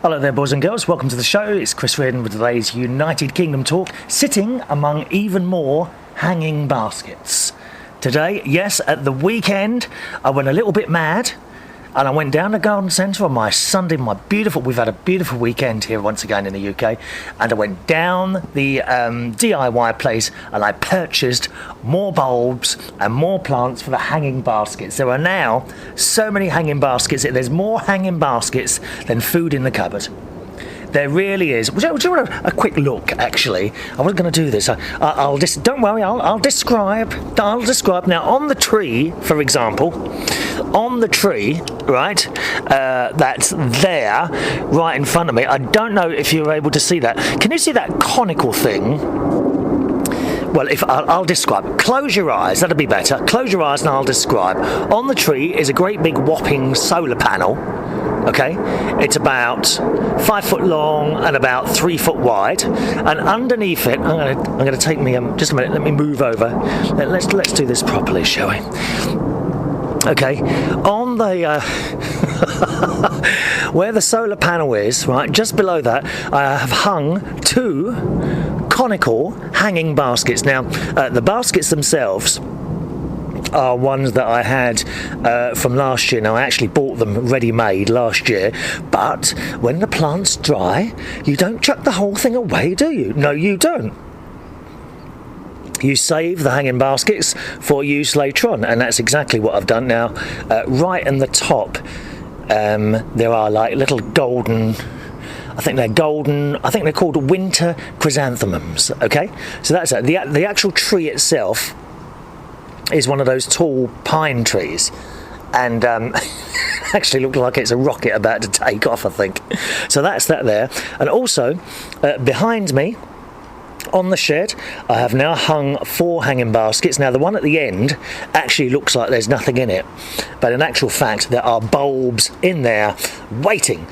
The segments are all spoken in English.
Hello there, boys and girls. Welcome to the show. It's Chris Reardon with today's United Kingdom talk, sitting among even more hanging baskets. Today, yes, at the weekend, I went a little bit mad and I went down to Garden Centre on my Sunday, we've had a beautiful weekend here once again in the UK, and I went down the D.I.Y place and I purchased more bulbs and more plants for the hanging baskets. There are now so many hanging baskets, there's more hanging baskets than food in the cupboard. There really is. Would you want a quick look, actually? I wasn't going to do this. Don't worry, I'll describe. Now, on the tree, for example, on the tree, right, that's there, right in front of me. I don't know if you're able to see that. Can you see that conical thing? Well, I'll describe. Close your eyes, that'll be better. Close your eyes and I'll describe. On the tree is a great big whopping solar panel. Okay, it's about 5 foot long and about 3 foot wide, and underneath it, I'm going to take me just a minute. Let me move over. Let's do this properly, shall we? Okay, on the where the solar panel is, right, just below that, I have hung 2 conical hanging baskets. Now, the baskets themselves are ones that I had from last year. Now, I actually bought them ready-made last year, but when the plant's dry, you don't chuck the whole thing away, do you? No, you don't. You save the hanging baskets for use later on, and that's exactly what I've done now. Right in the top, there are like little golden, I think they're called winter chrysanthemums, okay? So that's it. The actual tree itself is one of those tall pine trees, and actually looked like it's a rocket about to take off, I think. So that's that there. And also, behind me, on the shed, I have now hung 4 hanging baskets. Now, the one at the end actually looks like there's nothing in it, but in actual fact, there are bulbs in there waiting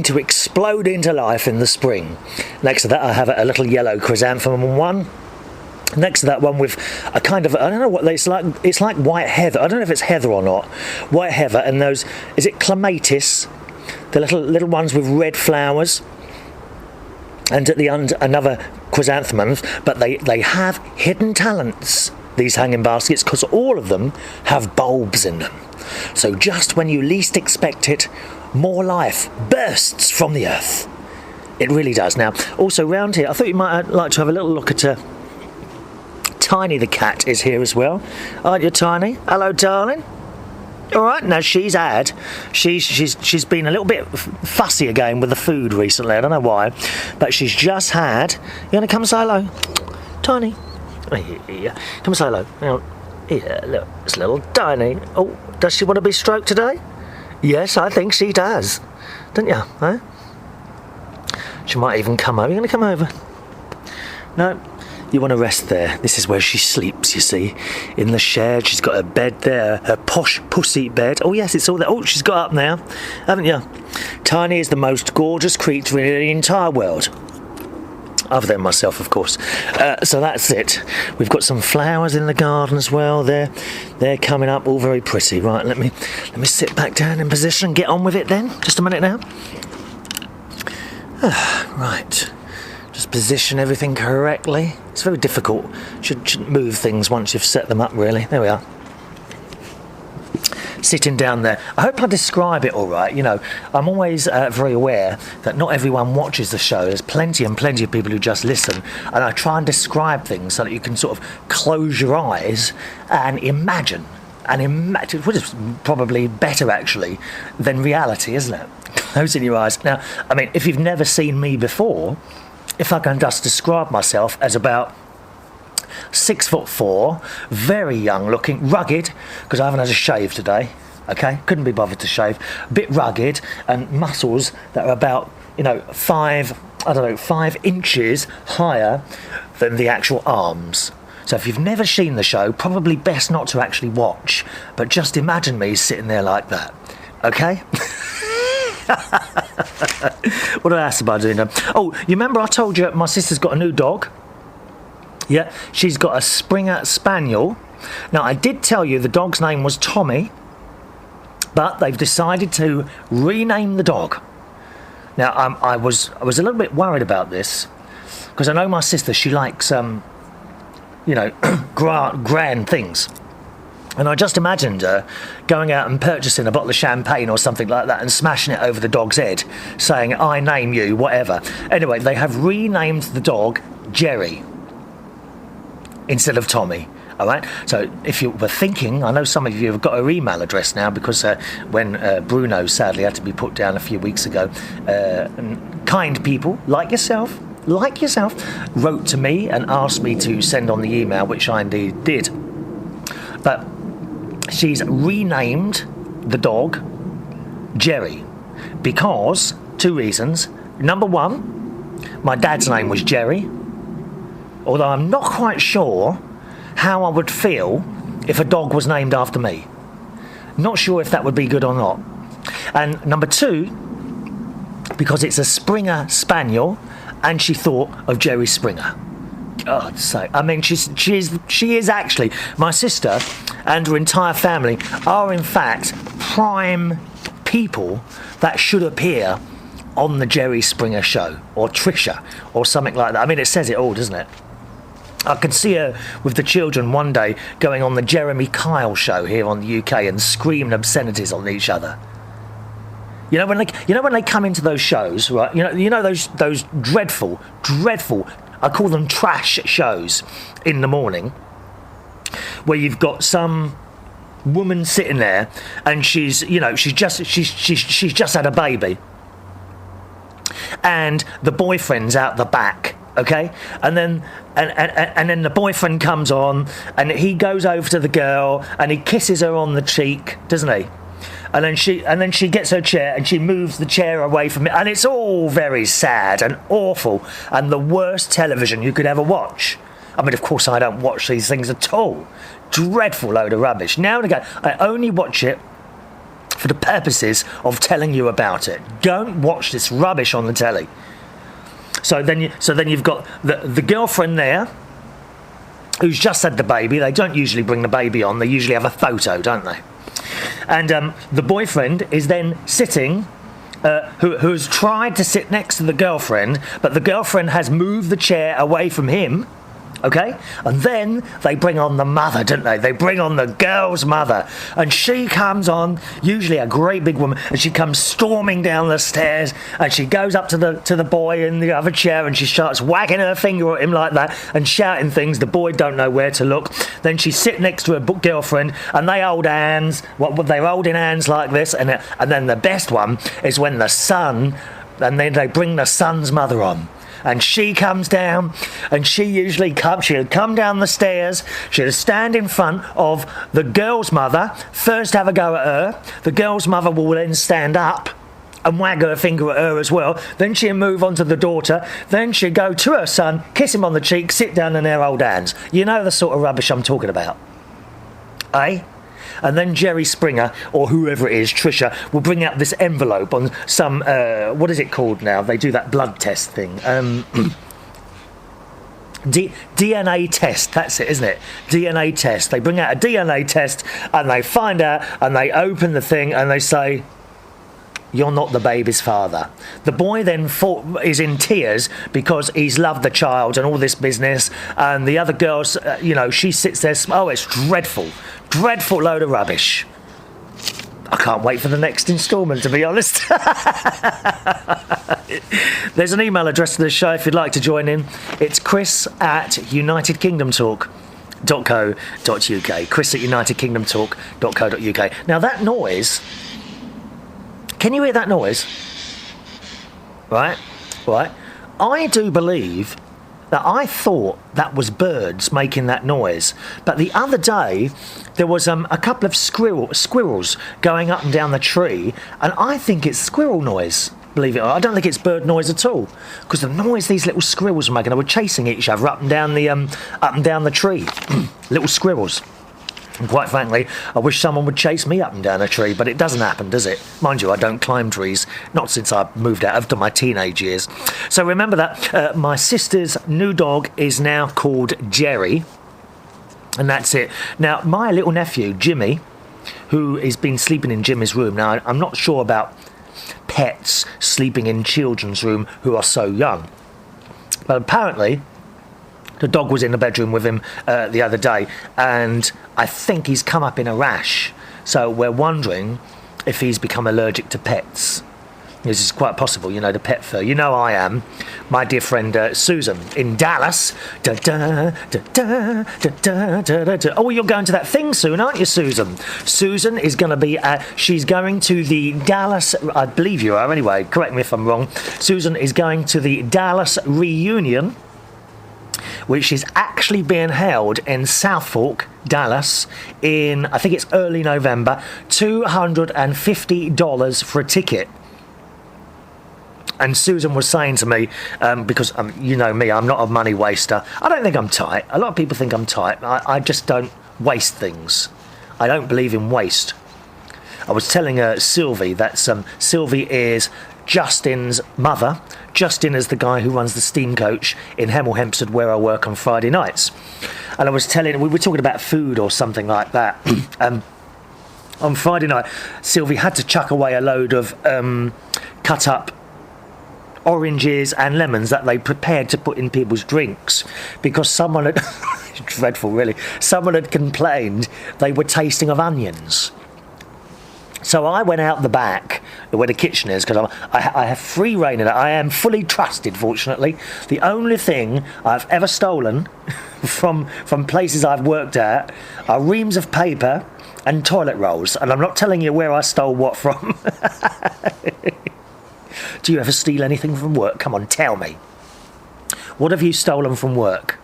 to explode into life in the spring. Next to that, I have a little yellow chrysanthemum one. Next to that one with a kind of, I don't know what it's like white heather. I don't know if it's heather or not. White heather, and those, is it clematis? The little ones with red flowers. And at the end, another chrysanthemums, but they have hidden talents, these hanging baskets, because all of them have bulbs in them. So just when you least expect it, more life bursts from the earth. It really does. Now, also round here, I thought you might like to have a little look at Tiny the cat is here as well. Aren't you, Tiny? Hello, darling. All right. Now she's been a little bit fussy again with the food recently. I don't know why, but she's just had. You want to come say hello, Tiny? Yeah. Come say hello. Now, yeah, look, it's little Tiny. Oh, does she want to be stroked today? Yes, I think she does. Don't you? Huh? She might even come over. You going to come over? No. You want to rest there. This is where she sleeps, you see, in the shed. She's got her bed there, her posh pussy bed. Oh yes, it's all there. Oh, she's got up now, haven't you? Tiny is the most gorgeous creature in the entire world, other than myself, of course. So that's it. We've got some flowers in the garden as well. They're coming up, all very pretty. Right, let me sit back down in position and get on with it then. Just a minute now. Right. Just position everything correctly. It's very difficult. Shouldn't move things once you've set them up, really. There we are. Sitting down there. I hope I describe it all right. You know, I'm always very aware that not everyone watches the show. There's plenty and plenty of people who just listen, and I try and describe things so that you can sort of close your eyes and imagine. Which is probably better, actually, than reality, isn't it? Closing your eyes. Now, I mean, if you've never seen me before, if I can just describe myself as about 6'4", very young looking, rugged, because I haven't had a shave today, okay? Couldn't be bothered to shave. A bit rugged, and muscles that are about, 5 inches higher than the actual arms. So if you've never seen the show, probably best not to actually watch, but just imagine me sitting there like that, okay? What else am I doing now? Oh, you remember I told you my sister's got a new dog? Yeah, she's got a Springer Spaniel. Now, I did tell you the dog's name was Tommy, but they've decided to rename the dog. Now, I was a little bit worried about this because I know my sister, she likes, grand things. And I just imagined her going out and purchasing a bottle of champagne or something like that and smashing it over the dog's head, saying, I name you, whatever. Anyway, they have renamed the dog Jerry instead of Tommy. All right. So if you were thinking, I know some of you have got her email address now because when Bruno sadly had to be put down a few weeks ago, kind people like yourself, wrote to me and asked me to send on the email, which I indeed did. But she's renamed the dog Jerry because 2 reasons. Number one, my dad's name was Jerry, although I'm not quite sure how I would feel if a dog was named after me. Not sure if that would be good or not. And number two, because it's a Springer Spaniel, and she thought of Jerry Springer. God's sake. I mean, she is actually, my sister and her entire family are in fact prime people that should appear on the Jerry Springer show, or Trisha, or something like that. I mean, it says it all, doesn't it? I could see her with the children one day going on the Jeremy Kyle show here on the UK and screaming obscenities on each other. You know when they come into those shows, right? You know those dreadful, I call them trash shows in the morning, where you've got some woman sitting there and she's just had a baby, and the boyfriend's out the back. Okay, and then the boyfriend comes on and he goes over to the girl and he kisses her on the cheek, doesn't he? And then she gets her chair and she moves the chair away from it, and it's all very sad and awful and the worst television you could ever watch. I mean, of course, I don't watch these things at all. Dreadful load of rubbish. Now and again, I only watch it for the purposes of telling you about it. Don't watch this rubbish on the telly. So then you've got the girlfriend there who's just had the baby. They don't usually bring the baby on. They usually have a photo, don't they? And the boyfriend is then sitting, who's tried to sit next to the girlfriend, but the girlfriend has moved the chair away from him. Okay? And then they bring on the mother, don't they? They bring on the girl's mother. And she comes on, usually a great big woman, and she comes storming down the stairs, and she goes up to the boy in the other chair, and she starts wagging her finger at him like that, and shouting things. The boy don't know where to look. Then she sits next to her girlfriend, and they hold hands. They're holding hands like this, and then the best one is when the son, and then they bring the son's mother on. And she comes down, and she'll come down the stairs, she'll stand in front of the girl's mother, first have a go at her, the girl's mother will then stand up and wag her finger at her as well, then she'll move on to the daughter, then she'll go to her son, kiss him on the cheek, sit down in their old hands. You know the sort of rubbish I'm talking about. Eh? And then Jerry Springer, or whoever it is, Trisha, will bring out this envelope on some, what is it called now? They do that blood test thing. DNA test, that's it, isn't it? DNA test. They bring out a DNA test and they find out and they open the thing and they say, you're not the baby's father. The boy then is in tears because he's loved the child and all this business, and the other girl, she sits there, oh, it's dreadful. Dreadful load of rubbish. I can't wait for the next instalment, to be honest. There's an email address to the show if you'd like to join in. It's chris@unitedkingdomtalk.co.uk. chris@unitedkingdomtalk.co.uk. Now that noise, can you hear that noise? Right. I do believe that I thought that was birds making that noise. But the other day, there was a couple of squirrels going up and down the tree, and I think it's squirrel noise, believe it or not. I don't think it's bird noise at all, because the noise these little squirrels were making, they were chasing each other up and down the tree. Little squirrels. And quite frankly, I wish someone would chase me up and down a tree, but it doesn't happen, does it? Mind you, I don't climb trees, not since I moved out after my teenage years. So remember that my sister's new dog is now called Jerry, and that's it. Now, my little nephew, Jimmy, who has been sleeping in Jimmy's room, now I'm not sure about pets sleeping in children's room who are so young. But apparently, the dog was in the bedroom with him the other day, and I think he's come up in a rash. So we're wondering if he's become allergic to pets. This is quite possible, you know, the pet fur. You know I am. My dear friend Susan in Dallas. Da, da, da, da, da, da, da, da. Oh, you're going to that thing soon, aren't you, Susan? Susan is going to be she's going to the Dallas, I believe you are anyway, correct me if I'm wrong. Susan is going to the Dallas reunion, which is actually being held in South Fork, Dallas, in, I think it's early November. $250 for a ticket. And Susan was saying to me, because you know me, I'm not a money waster. I don't think I'm tight. A lot of people think I'm tight. I just don't waste things. I don't believe in waste. I was telling Sylvie that Sylvie is Justin's mother. Justin is the guy who runs the steam coach in Hemel Hempstead, where I work on Friday nights. And I was telling, we were talking about food or something like that. On Friday night, Sylvie had to chuck away a load of cut up oranges and lemons that they prepared to put in people's drinks because someone had dreadful really, someone had complained they were tasting of onions. So I went out the back where the kitchen is, because I have free rein in it. I am fully trusted, fortunately. The only thing I've ever stolen from places I've worked at are reams of paper and toilet rolls, and I'm not telling you where I stole what from. Do you ever steal anything from work? Come on, tell me. What have you stolen from work?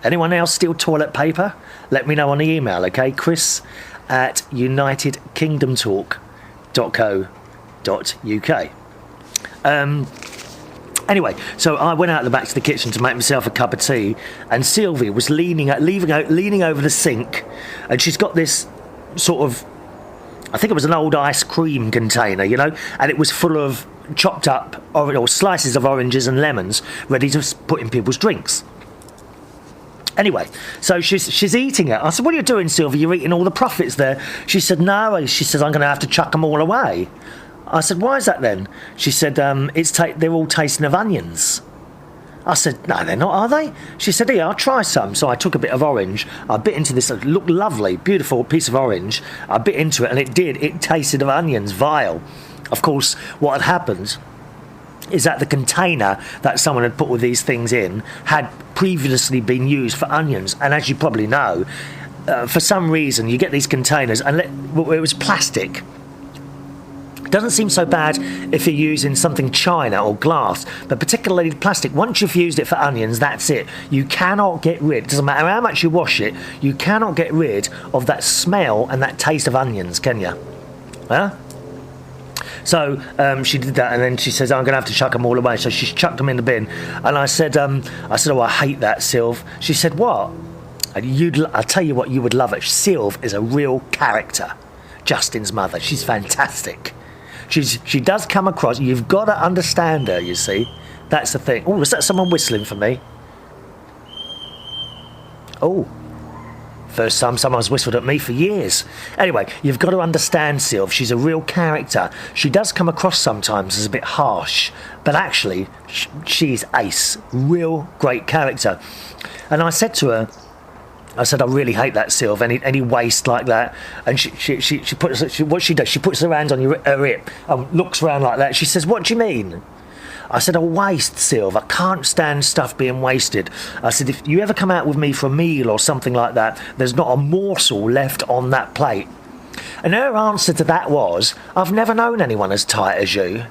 Anyone else steal toilet paper? Let me know on the email, okay? chris@unitedkingdomtalk.co.uk. Anyway, so I went out the back to the kitchen to make myself a cup of tea, and Sylvie was leaning over the sink, and she's got this sort of, I think it was an old ice cream container, you know, and it was full of chopped up or slices of oranges and lemons ready to put in people's drinks. Anyway, so she's eating it. I said, what are you doing, Sylvia? You're eating all the profits there. She said, no. She said, I'm going to have to chuck them all away. I said, why is that then? She said, they're all tasting of onions. I said, no, they're not, are they? She said, yeah, I'll try some. So I took a bit of orange. I bit into this, it looked lovely, beautiful piece of orange. I bit into it, and it tasted of onions, vile. Of course, what had happened is that the container that someone had put all these things in had previously been used for onions. And as you probably know, for some reason, you get these containers, and it was plastic. It doesn't seem so bad if you're using something china or glass, but particularly plastic, once you've used it for onions, that's it. You cannot get rid, it doesn't matter how much you wash it, you cannot get rid of that smell and that taste of onions, can you? Huh? So she did that, and then she says, I'm going to have to chuck them all away. So she chucked them in the bin. And I said, oh, I hate that, Sylv. She said, what? I'll tell you what, you would love it. Sylv is a real character. Justin's mother. She's fantastic. She does come across, you've got to understand her, you see. That's the thing. Oh, was that someone whistling for me? Oh. First time someone's whistled at me for years. Anyway, you've got to understand Sylv. She's a real character. She does come across sometimes as a bit harsh, but actually, she's ace. Real great character. And I said to her, I really hate that, Sylv, any waste like that. And what she does, she puts her hand on her hip and looks around like that. She says, what do you mean? I said, a waste, Sylv. I can't stand stuff being wasted. I said, if you ever come out with me for a meal or something like that, there's not a morsel left on that plate. And her answer to that was, I've never known anyone as tight as you.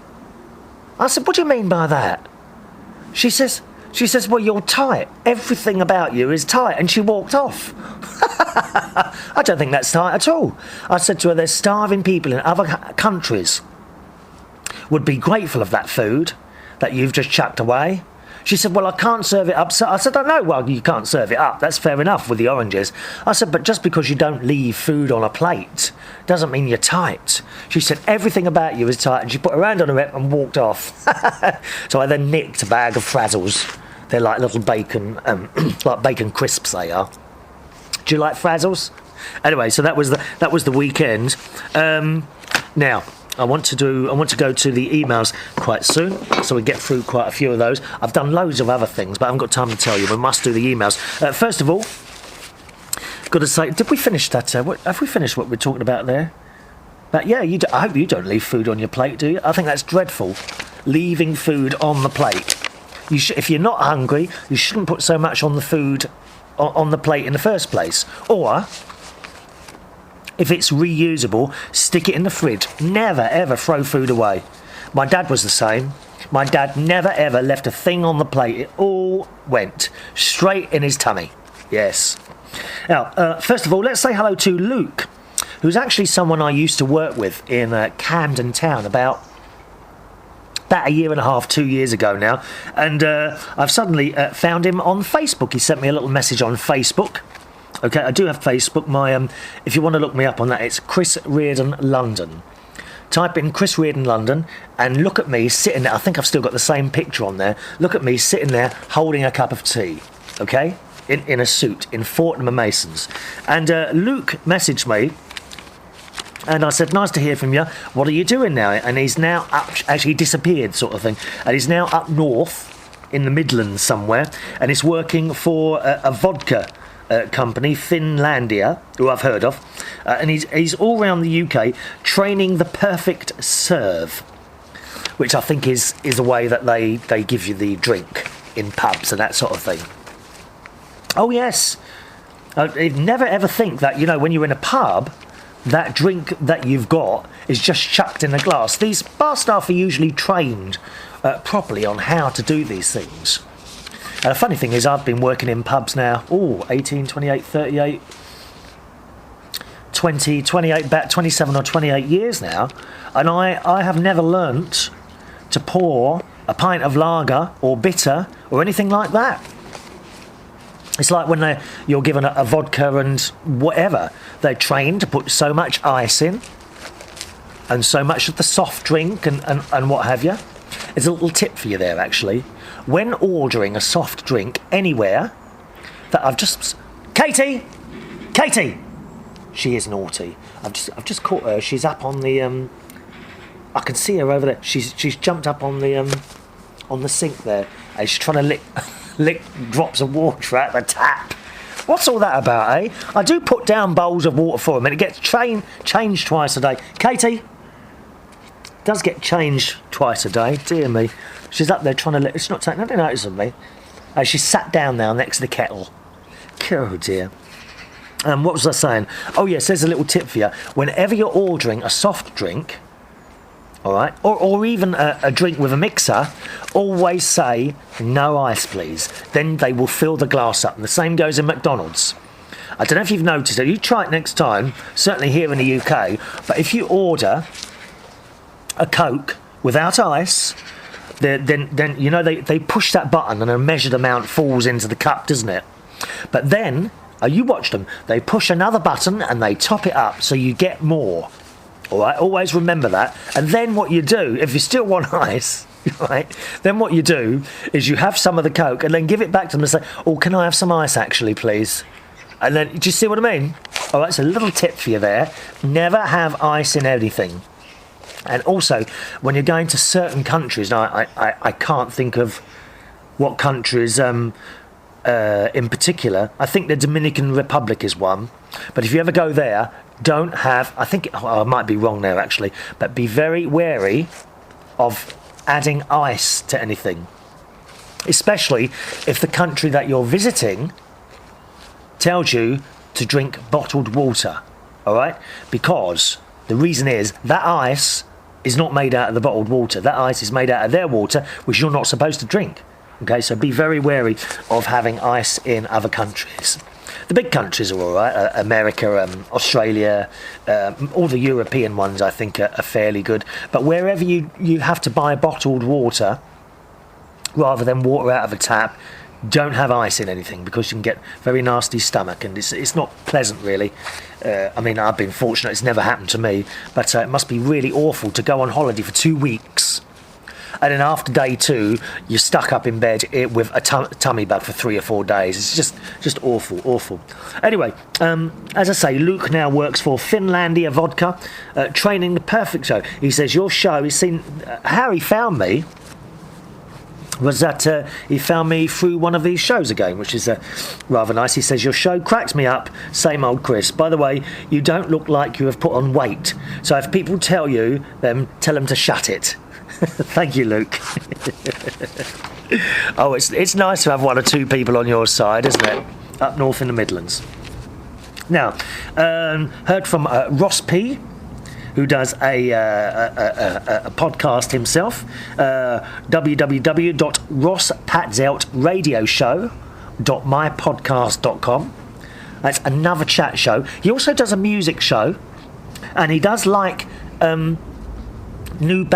I said, what do you mean by that? She says, well, you're tight. Everything about you is tight. And she walked off. I don't think that's tight at all. I said to her, there's starving people in other countries would be grateful of that food that you've just chucked away. She said, well, I can't serve it up. So I said, I know, well, you can't serve it up. That's fair enough with the oranges. I said, but just because you don't leave food on a plate doesn't mean you're tight. She said, everything about you is tight. And she put her hand on her hip and walked off. So I then nicked a bag of Frazzles. They're like little bacon, like bacon crisps they are. Do you like Frazzles? Anyway, so that was the weekend. Now, I want to go to the emails quite soon, so we get through quite a few of those. I've done loads of other things, but I haven't got time to tell you. We must do the emails. First of all, got to say, did we finish that? Have we finished what we're talking about there? But yeah, I hope you don't leave food on your plate, do you? I think that's dreadful, leaving food on the plate. If you're not hungry, you shouldn't put so much on the food on the plate in the first place. Or, if it's reusable, stick it in the fridge. Never ever throw food away. My dad was the same. My dad never ever left a thing on the plate. It all went straight in his tummy. Yes. Now, first of all, let's say hello to Luke, who's actually someone I used to work with in Camden Town about a year and a half, 2 years ago now. And I've suddenly found him on Facebook. He sent me a little message on Facebook. Okay, I do have Facebook. If you want to look me up on that, it's Chris Reardon London. Type in Chris Reardon London and look at me sitting there. I think I've still got the same picture on there. Look at me sitting there holding a cup of tea. Okay, in a suit in Fortnum and Masons. And Luke messaged me. And I said, nice to hear from you. What are you doing now? And he's now up, actually disappeared sort of thing. And he's now up north in the Midlands somewhere. And he's working for a vodka company, Finlandia, who I've heard of. And he's all around the UK training the perfect serve, which I think is the way that they give you the drink in pubs and that sort of thing. Oh, yes. I'd never ever think that, when you're in a pub, that drink that you've got is just chucked in a glass. These bar staff are usually trained properly on how to do these things. And the funny thing is, I've been working in pubs now, 18, 28, 38, 20, 28, about 27 or 28 years now, and I have never learnt to pour a pint of lager or bitter or anything like that. It's like when you're given a vodka and whatever. They're trained to put so much ice in and so much of the soft drink and what have you. There's a little tip for you there, actually. When ordering a soft drink anywhere that I've just... Katie! She is naughty. I've just caught her. She's up on the... I can see her over there. She's jumped up on the sink there. And she's trying to lick drops of water out the tap. What's all that about, eh? I do put down bowls of water for them and it gets changed twice a day. Katie does get changed twice a day, dear me. She's up there trying to lick. It's not taking nothing notice of me. She's sat down now next to the kettle. Oh dear. What was I saying? Oh yes, there's a little tip for you. Whenever you're ordering a soft drink, all right, or even a drink with a mixer, always say, no ice, please. Then they will fill the glass up. And the same goes in McDonald's. I don't know if you've noticed it. You try it next time, certainly here in the UK. But if you order a Coke without ice, then they push that button and a measured amount falls into the cup, doesn't it? But then, you watch them. They push another button and they top it up so you get more. All right, always remember that. And then what you do, if you still want ice, right, then what you do is you have some of the Coke and then give it back to them and say, oh, can I have some ice actually, please? And then, do you see what I mean? All right, it's a little tip for you there. Never have ice in anything. And also, when you're going to certain countries, now I can't think of what countries in particular. I think the Dominican Republic is one. But if you ever go there, don't have, I might be wrong there actually, but be very wary of adding ice to anything. Especially if the country that you're visiting tells you to drink bottled water, all right? Because the reason is that ice is not made out of the bottled water. That ice is made out of their water, which you're not supposed to drink. Okay, so be very wary of having ice in other countries. The big countries are all right. America, Australia, all the European ones I think are fairly good. But wherever you have to buy bottled water rather than water out of a tap, don't have ice in anything because you can get very nasty stomach and it's not pleasant really. I mean, I've been fortunate, it's never happened to me, but it must be really awful to go on holiday for 2 weeks and then after day 2, you're stuck up in bed with a tummy bug for 3 or 4 days. It's just awful. Anyway, as I say, Luke now works for Finlandia Vodka, training the perfect show. He says your show. He's seen how he found me. Was that he found me through one of these shows again, which is rather nice. He says, your show cracks me up, same old Chris. By the way, you don't look like you have put on weight. So if people tell you, then tell them to shut it. Thank you, Luke. Oh, it's nice to have 1 or 2 people on your side, isn't it? Up north in the Midlands. Now, heard from Ross P., who does a podcast himself, www.rosspatzeltradioshow.mypodcast.com. That's another chat show. He also does a music show, and he does like new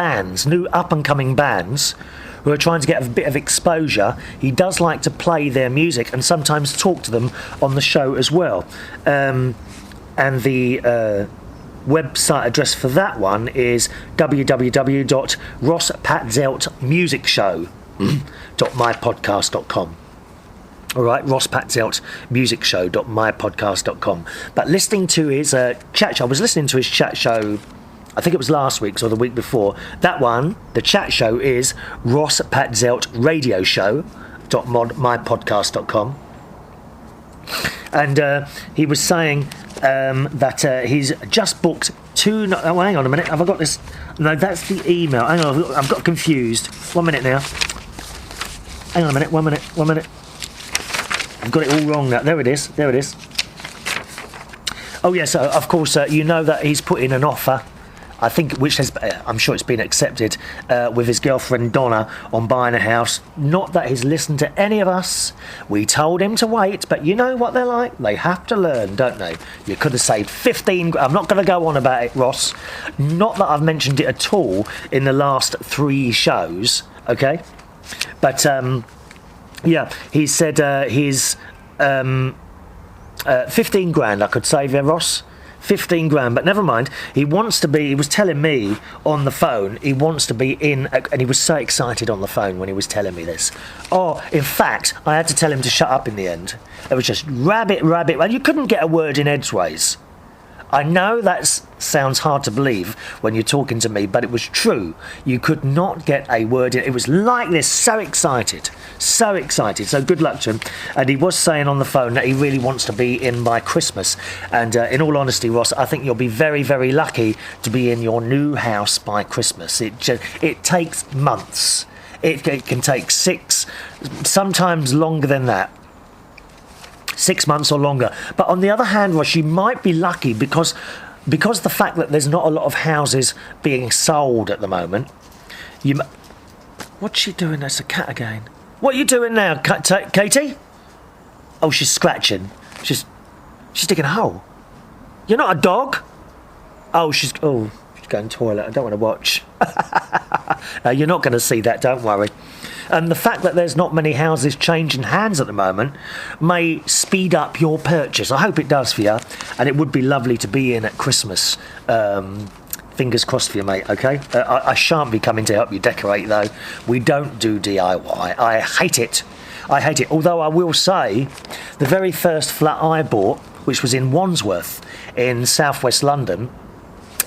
up-and-coming bands who are trying to get a bit of exposure. He does like to play their music and sometimes talk to them on the show as well. And the website address for that one is www.rosspatzeltmusicshow.mypodcast.com. All right, rosspatzeltmusicshow.mypodcast.com. But listening to his chat show, I was listening to his chat show, I think it was last week's or the week before. That one, the chat show, is rosspatzeltradioshow.mypodcast.com. And he was saying that he's just booked 2... Oh, hang on a minute. Have I got this? No, that's the email. Hang on, I've got confused. 1 minute now. Hang on a minute. 1 minute. I've got it all wrong now. There it is. Oh, yes, of course, you know that he's put in an offer, I think, which has, I'm sure it's been accepted, with his girlfriend Donna on buying a house. Not that he's listened to any of us. We told him to wait, but you know what they're like. They have to learn, don't they? You could have saved 15... I'm not going to go on about it, Ross. Not that I've mentioned it at all in the last 3 shows, okay? But, yeah, he said his 15 grand I could save you, Ross. 15 grand, but never mind. He wants to be, he was telling me on the phone, he wants to be in, and he was so excited on the phone when he was telling me this. Oh, in fact, I had to tell him to shut up in the end. It was just rabbit, and you couldn't get a word in edgeways. I know that sounds hard to believe when you're talking to me, but it was true. You could not get a word in. It was like this, so excited. So good luck to him. And he was saying on the phone that he really wants to be in by Christmas. And in all honesty, Ross, I think you'll be very, very lucky to be in your new house by Christmas. It takes months. It can take 6, sometimes longer than that. 6 months or longer. But on the other hand, Ross, you might be lucky because the fact that there's not a lot of houses being sold at the moment. What's she doing? That's a cat again. What are you doing now, Katie? Oh, she's scratching. She's digging a hole. You're not a dog. Oh, she's going to the toilet. I don't want to watch. You're not going to see that. Don't worry. And the fact that there's not many houses changing hands at the moment may speed up your purchase. I hope it does for you. And it would be lovely to be in at Christmas. Fingers crossed for you, mate, okay? I shan't be coming to help you decorate, though. We don't do DIY. I hate it. Although I will say, the very first flat I bought, which was in Wandsworth in southwest London,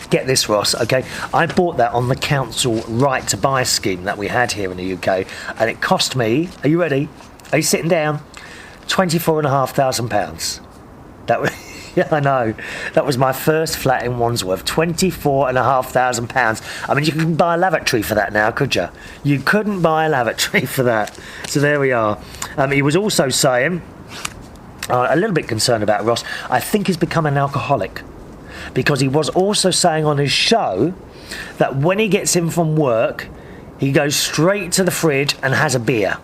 get this, Ross, okay? I bought that on the council right to buy scheme that we had here in the UK, and it cost me, are you ready? Are you sitting down? £24,500. That was, yeah, I know. That was my first flat in Wandsworth, £24,500. I mean, you can buy a lavatory for that now, could you? You couldn't buy a lavatory for that. So there we are. He was also saying, a little bit concerned about Ross, I think he's become an alcoholic. Because he was also saying on his show that when he gets in from work, he goes straight to the fridge and has a beer.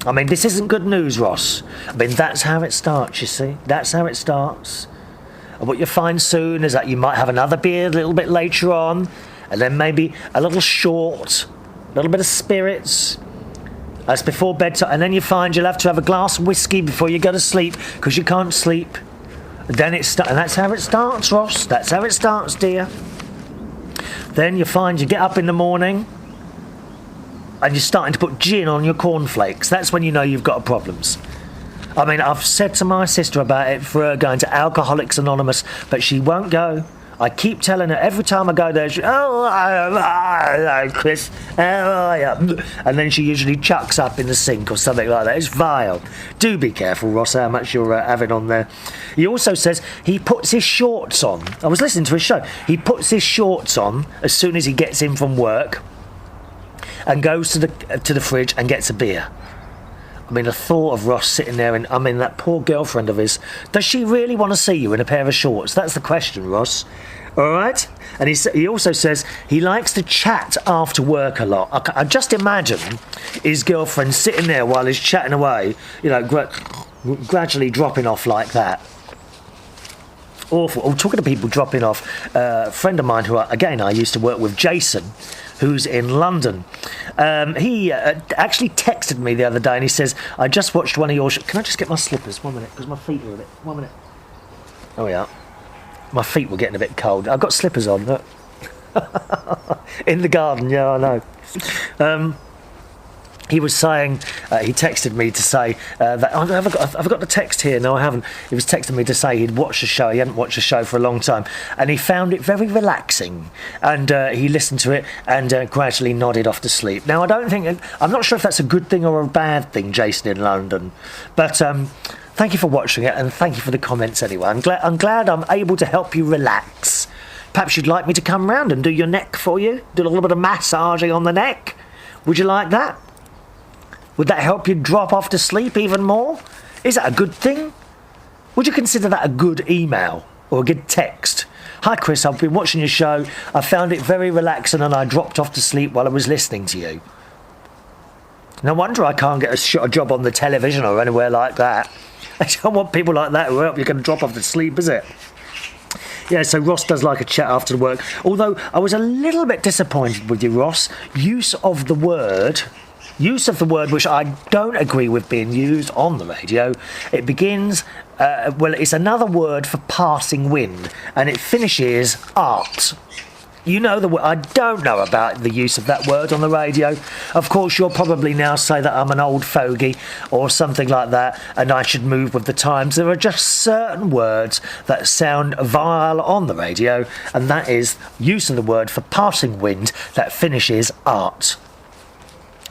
I mean, this isn't good news, Ross. I mean, that's how it starts, you see. That's how it starts. And what you find soon is that you might have another beer a little bit later on, and then maybe a little short, a little bit of spirits. That's before bedtime. And then you find you'll have to have a glass of whiskey before you go to sleep because you can't sleep. Then and that's how it starts, Ross. That's how it starts, dear. Then you find you get up in the morning, and you're starting to put gin on your cornflakes, that's when you know you've got problems. I mean, I've said to my sister about it for her going to Alcoholics Anonymous, but she won't go. I keep telling her every time I go there, she, Chris, how are you? And then she usually chucks up in the sink or something like that. It's vile. Do be careful, Ross, how much you're having on there. He also says he puts his shorts on. I was listening to his show. He puts his shorts on as soon as he gets in from work and goes to the fridge and gets a beer. I mean, the thought of Ross sitting there and, I mean, that poor girlfriend of his, does she really want to see you in a pair of shorts? That's the question, Ross. All right? And he also says he likes to chat after work a lot. I just imagine his girlfriend sitting there while he's chatting away, you know, gradually dropping off like that. Awful. Oh, talking to people dropping off, a friend of mine who, again, I used to work with, Jason, who's in London. He actually texted me the other day and he says, I just watched one of your... Can I just get my slippers? 1 minute, because my feet are a bit... 1 minute. Oh, yeah. My feet were getting a bit cold. I've got slippers on, look. In the garden, yeah, I know. He was saying, he texted me to say that I've got the text here. No, I haven't. He was texting me to say he'd watched the show. He hadn't watched the show for a long time, and he found it very relaxing. And he listened to it and gradually nodded off to sleep. Now, I'm not sure if that's a good thing or a bad thing, Jason in London, but thank you for watching it and thank you for the comments anyway. I'm glad I'm able to help you relax. Perhaps you'd like me to come round and do your neck for you, do a little bit of massaging on the neck. Would you like that? Would that help you drop off to sleep even more? Is that a good thing? Would you consider that a good email or a good text? Hi Chris, I've been watching your show. I found it very relaxing and I dropped off to sleep while I was listening to you. No wonder I can't get a job on the television or anywhere like that. I don't want people like that who help you can drop off to sleep, is it? Yeah, so Ross does like a chat after work. Although I was a little bit disappointed with you, Ross. Use of the word, which I don't agree with being used on the radio. It begins, it's another word for passing wind, and it finishes art. You know the word. I don't know about the use of that word on the radio. Of course, you'll probably now say that I'm an old fogey or something like that, and I should move with the times. There are just certain words that sound vile on the radio, and that is use of the word for passing wind that finishes art,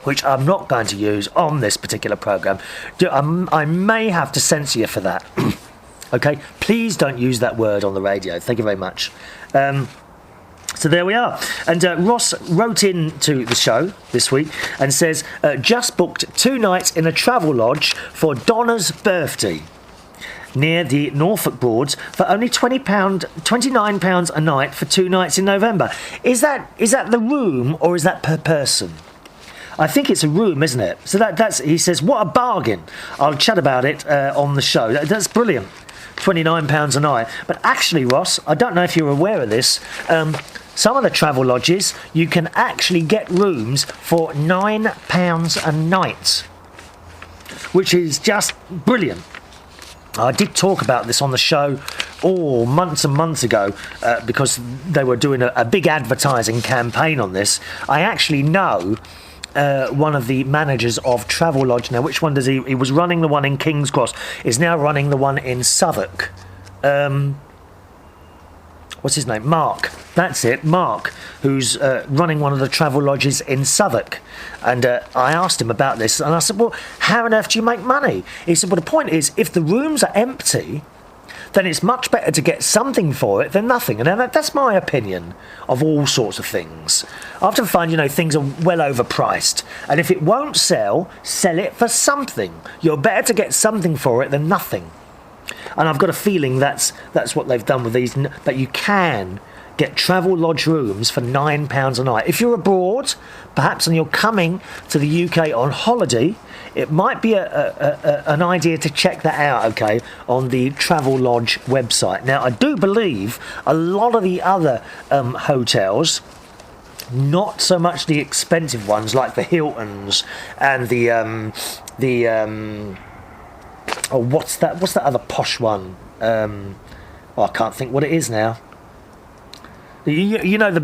which I'm not going to use on this particular programme. I may have to censor you for that. Okay? Please don't use that word on the radio. Thank you very much. So there we are. And Ross wrote in to the show this week and says, just booked 2 nights in a travel lodge for Donna's birthday near the Norfolk Broads for only £29 a night for 2 nights in November. Is that the room or is that per person? I think it's a room, isn't it? So that's, he says, what a bargain. I'll chat about it on the show. That's brilliant. £29 a night. But actually, Ross, I don't know if you're aware of this, some of the travel lodges, you can actually get rooms for £9 a night, which is just brilliant. I did talk about this on the show months and months ago because they were doing a big advertising campaign on this. I actually know one of the managers of Travel Lodge now. Which one does he was running the one in King's Cross, is now running the one in Southwark. What's his name? Mark. That's it, Mark, who's running one of the travel lodges in Southwark. And I asked him about this, and I said, well, how on earth do you make money? He said, well, the point is, if the rooms are empty, then it's much better to get something for it than nothing. And that's my opinion of all sorts of things. I often find, things are well overpriced. And if it won't sell it for something. You're better to get something for it than nothing. And I've got a feeling that's what they've done with these, that you can get travel lodge rooms for £9 a night. If you're abroad, perhaps, and you're coming to the UK on holiday, it might be an idea to check that out, okay, on the Travel Lodge website. Now, I do believe a lot of the other hotels, not so much the expensive ones like the Hiltons and what's that other posh one? I can't think what it is now. You know the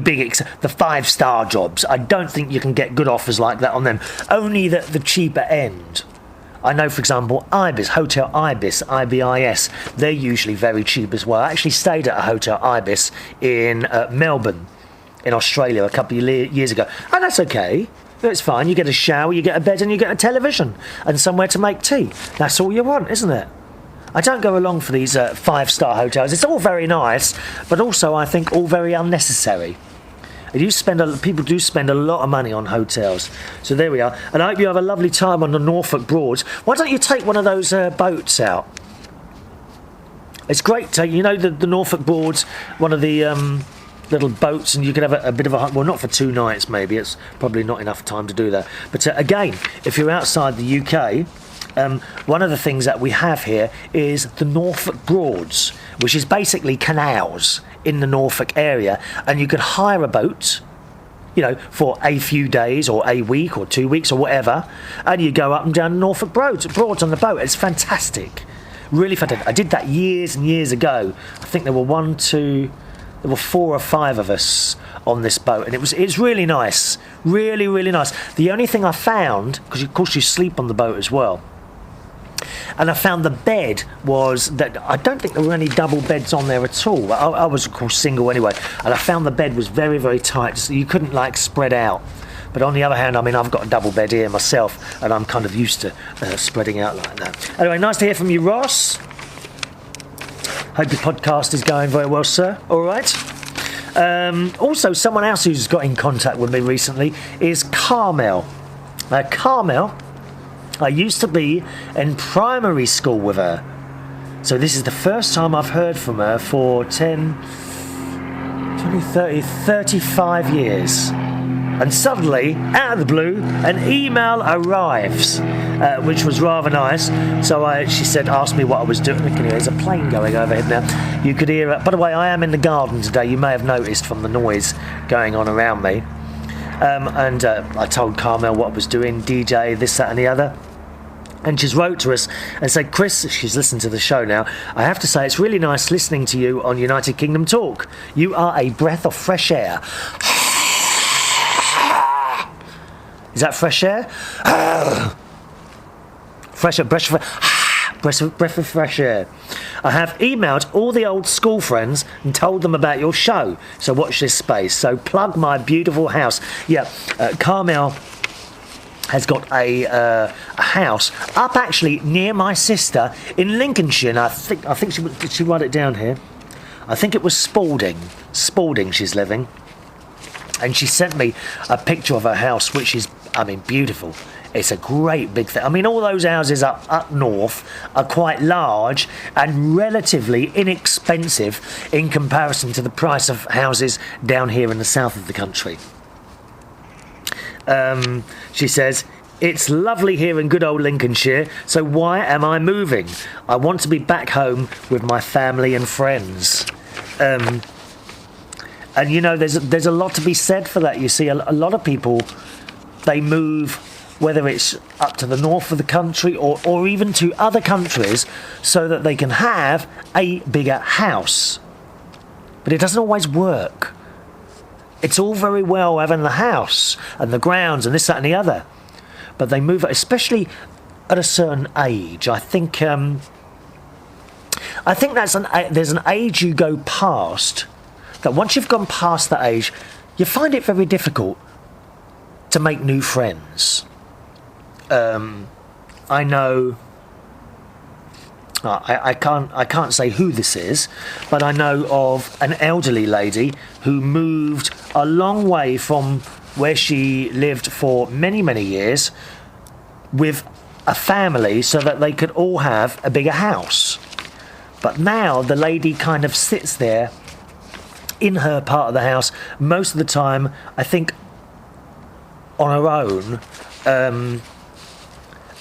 big the 5-star jobs. I don't think you can get good offers like that on them. Only the cheaper end. I know, for example, Ibis, Hotel Ibis, IBIS. They're usually very cheap as well. I actually stayed at a Hotel Ibis in Melbourne, in Australia, a couple of years ago, and that's okay. It's fine. You get a shower, you get a bed, and you get a television and somewhere to make tea. That's all you want, isn't it? I don't go along for these 5-star hotels. It's all very nice, but also I think all very unnecessary. People do spend a lot of money on hotels. So there we are. And I hope you have a lovely time on the Norfolk Broads. Why don't you take one of those boats out? It's great. The Norfolk Broads, one of the little boats, and you can have a bit of a... Well, not for 2 nights, maybe. It's probably not enough time to do that. But again, if you're outside the UK... one of the things that we have here is the Norfolk Broads, which is basically canals in the Norfolk area, and you can hire a boat, for a few days or a week or 2 weeks or whatever, and you go up and down the Norfolk Broads on the boat. It's fantastic, really fantastic. I did that years and years ago. I think there were 4 or 5 of us on this boat, and it's really nice, really, really nice. The only thing I found, because of course you sleep on the boat as well, and I found the bed was that I don't think there were any double beds on there at all. I was, of course, single anyway, and I found the bed was very, very tight, so you couldn't spread out. But on the other hand, I've got a double bed here myself, and I'm kind of used to spreading out like that. Anyway, nice to hear from you, Ross. Hope your podcast is going very well, sir. All right. Also, someone else who's got in contact with me recently is Carmel. Carmel, I used to be in primary school with her. So this is the first time I've heard from her for 10, 20, 30, 35 years. And suddenly, out of the blue, an email arrives, which was rather nice. So she asked me what I was doing. There's a plane going overhead now. You could hear it. By the way, I am in the garden today. You may have noticed from the noise going on around me. And I told Carmel what I was doing, DJ, this, that and the other. And she's wrote to us and said, Chris, she's listened to the show now, I have to say it's really nice listening to you on United Kingdom Talk. You are a breath of fresh air. Is that fresh air? Breath of fresh air. I have emailed all the old school friends and told them about your show. So watch this space. So plug my beautiful house. Yeah, Carmel has got a house up actually near my sister in Lincolnshire. And I think did she write it down here? I think it was Spalding. Spalding she's living. And she sent me a picture of her house, which is, beautiful. It's a great big thing. All those houses up north are quite large and relatively inexpensive in comparison to the price of houses down here in the south of the country. She says, it's lovely here in good old Lincolnshire, so why am I moving? I want to be back home with my family and friends. And there's a lot to be said for that. You see, a lot of people, they move, whether it's up to the north of the country or even to other countries, so that they can have a bigger house. But it doesn't always work. It's all very well having the house and the grounds and this, that and the other. But they move, especially at a certain age. I think there's an age you go past, that once you've gone past that age, you find it very difficult to make new friends. I know, I can't say who this is, but I know of an elderly lady who moved a long way from where she lived for many, many years with a family so that they could all have a bigger house. But now the lady kind of sits there in her part of the house most of the time, I think, on her own.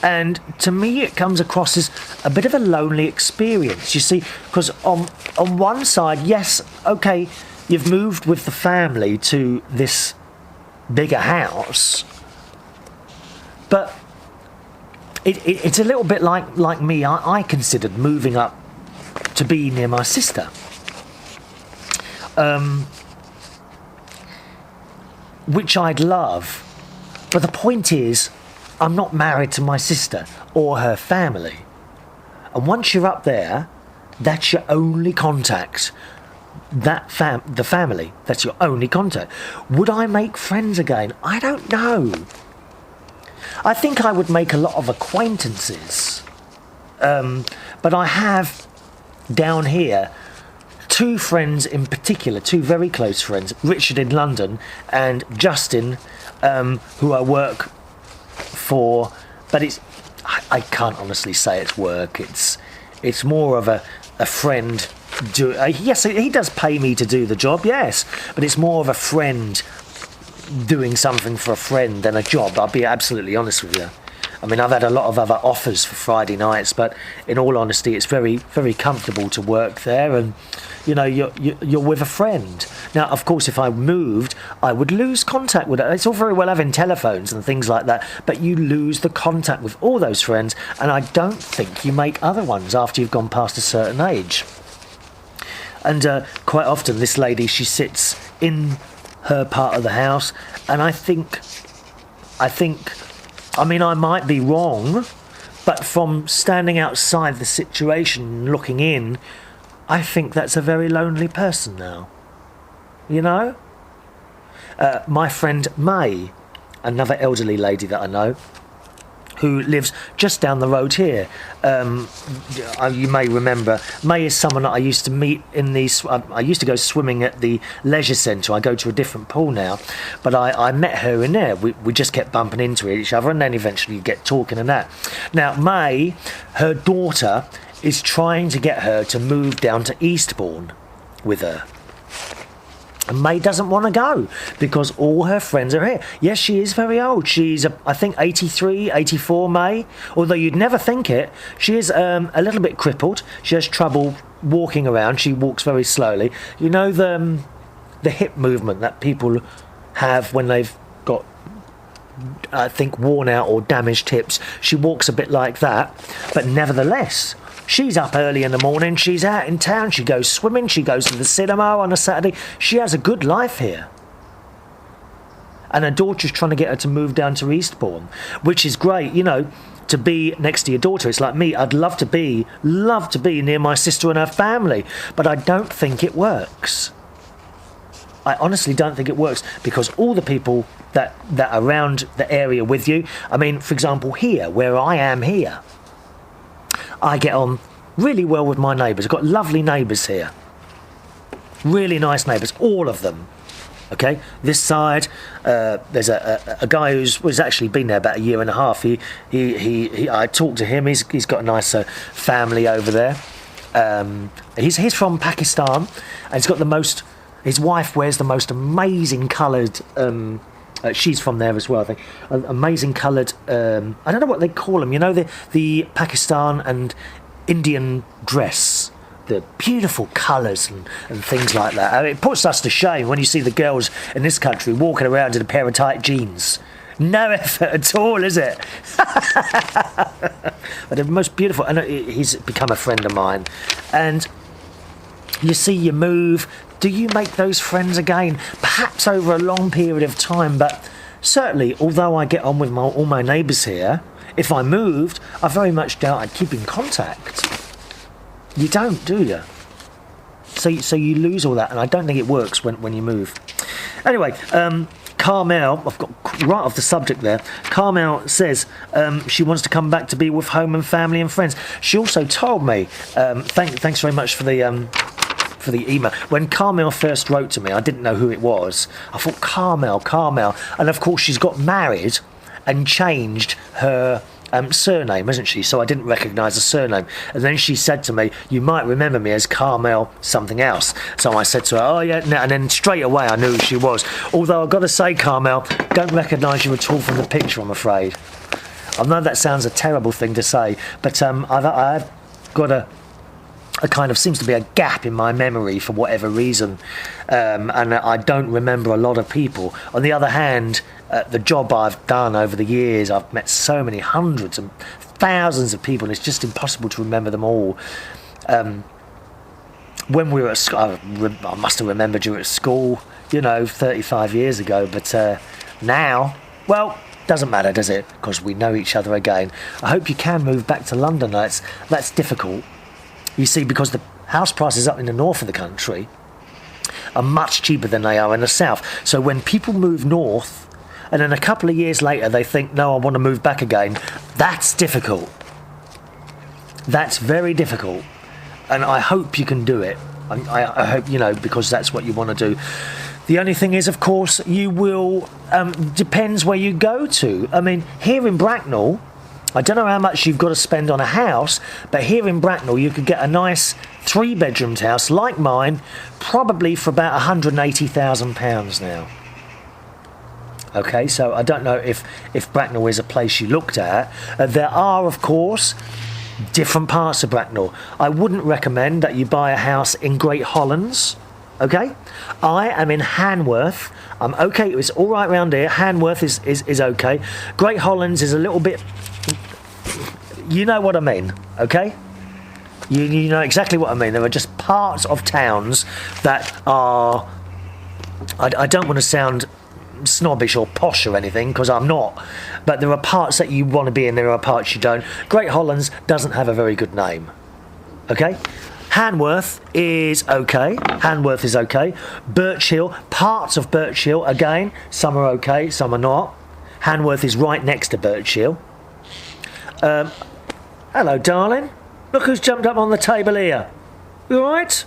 And to me it comes across as a bit of a lonely experience, you see, because on one side, yes, okay, you've moved with the family to this bigger house, but it's a little bit like me. I considered moving up to be near my sister. which I'd love. But the point is, I'm not married to my sister or her family. And once you're up there, that's your only contact. The family, that's your only contact. Would I make friends again? I don't know. I think I would make a lot of acquaintances. But I have, down here, two friends in particular, two very close friends, Richard in London and Justin, who I work for, but I can't honestly say it's work. It's more of a friend. Yes, he does pay me to do the job, yes, but it's more of a friend doing something for a friend than a job. I'll be absolutely honest with you. I mean, I've had a lot of other offers for Friday nights, but in all honesty, it's very, very comfortable to work there, and you know, you're with a friend. Now, of course, if I moved, I would lose contact with it. It's all very well having telephones and things like that, but you lose the contact with all those friends, and I don't think you make other ones after you've gone past a certain age. And quite often, this lady, she sits in her part of the house, and I think, I mean, I might be wrong, but from standing outside the situation and looking in, I think that's a very lonely person now. You know? My friend May, another elderly lady that I know, who lives just down the road here. You may remember, May is someone that I used to meet in these. I used to go swimming at the leisure centre. I go to a different pool now, but I met her in there. We just kept bumping into each other, and then eventually you get talking and that. Now, May, her daughter, is trying to get her to move down to Eastbourne with her. And May doesn't want to go because all her friends are here. Yes, she is very old. She's, I think, 83, 84, May. Although you'd never think it. She is a little bit crippled. She has trouble walking around. She walks very slowly. You know the hip movement that people have when they've got, I think, worn out or damaged hips. She walks a bit like that. But nevertheless, she's up early in the morning, she's out in town, she goes swimming, she goes to the cinema on a Saturday. She has a good life here. And her daughter's trying to get her to move down to Eastbourne, which is great, you know, to be next to your daughter. It's like me, I'd love to be near my sister and her family, but I don't think it works. I honestly don't think it works, because all the people that are around the area with you, I mean, for example, here, where I am here, I get on really well with my neighbours. I've got lovely neighbours here. Really nice neighbours, all of them. Okay, this side, there's a guy who's actually been there about a year and a half. I talked to him. He's got a nice family over there. He's from Pakistan, and he's got the most. His wife wears the most amazing coloured. She's from there as well, I think. Amazing coloured. I don't know what they call them. You know, the Pakistan and Indian dress. The beautiful colours and things like that. I mean, it puts us to shame when you see the girls in this country walking around in a pair of tight jeans. No effort at all, is it? But the most beautiful. And he's become a friend of mine. And you see, you move. Do you make those friends again? Perhaps over a long period of time, but certainly, although I get on with all my neighbours here, if I moved, I very much doubt I'd keep in contact. You don't, do you? So you lose all that, and I don't think it works when you move. Anyway, Carmel, I've got right off the subject there. Carmel says she wants to come back to be with home and family and friends. She also told me, thanks very much for the email. When Carmel first wrote to me, I didn't know who it was. I thought, Carmel. And of course, she's got married and changed her surname, hasn't she? So I didn't recognise the surname. And then she said to me, you might remember me as Carmel something else. So I said to her, oh yeah, no. And then straight away I knew who she was. Although I've got to say, Carmel, don't recognise you at all from the picture, I'm afraid. I know that sounds a terrible thing to say, but I've got a kind of seems to be a gap in my memory for whatever reason, and I don't remember a lot of people. On the other hand, the job I've done over the years, I've met so many hundreds and thousands of people, and it's just impossible to remember them all. When we were at school, I must have remembered you at school. 35 years ago, but now, well, doesn't matter, does it? Because we know each other again. I hope you can move back to London. That's difficult. You see, because the house prices up in the north of the country are much cheaper than they are in the south. So when people move north, and then a couple of years later they think, no, I want to move back again, that's difficult. That's very difficult. And I hope you can do it. I hope, because that's what you want to do. The only thing is, of course, you will, depends where you go to. I mean, here in Bracknell, I don't know how much you've got to spend on a house, but here in Bracknell you could get a nice 3-bedroomed house like mine, probably for about £180,000 now. Okay, so I don't know if Bracknell is a place you looked at. There are, of course, different parts of Bracknell. I wouldn't recommend that you buy a house in Great Hollands. Okay, I am in Hanworth. I'm okay. It's all right round here. Hanworth is okay. Great Hollands is a little bit. You know what I mean, okay? You know exactly what I mean. There are just parts of towns that are. I don't want to sound snobbish or posh or anything, because I'm not. But there are parts that you want to be in. There are parts you don't. Great Hollands doesn't have a very good name. Okay. Hanworth is okay. Hanworth is okay. Birch Hill, parts of Birch Hill, again, some are okay, some are not. Hanworth is right next to Birch Hill. Hello, darling. Look who's jumped up on the table here. You alright?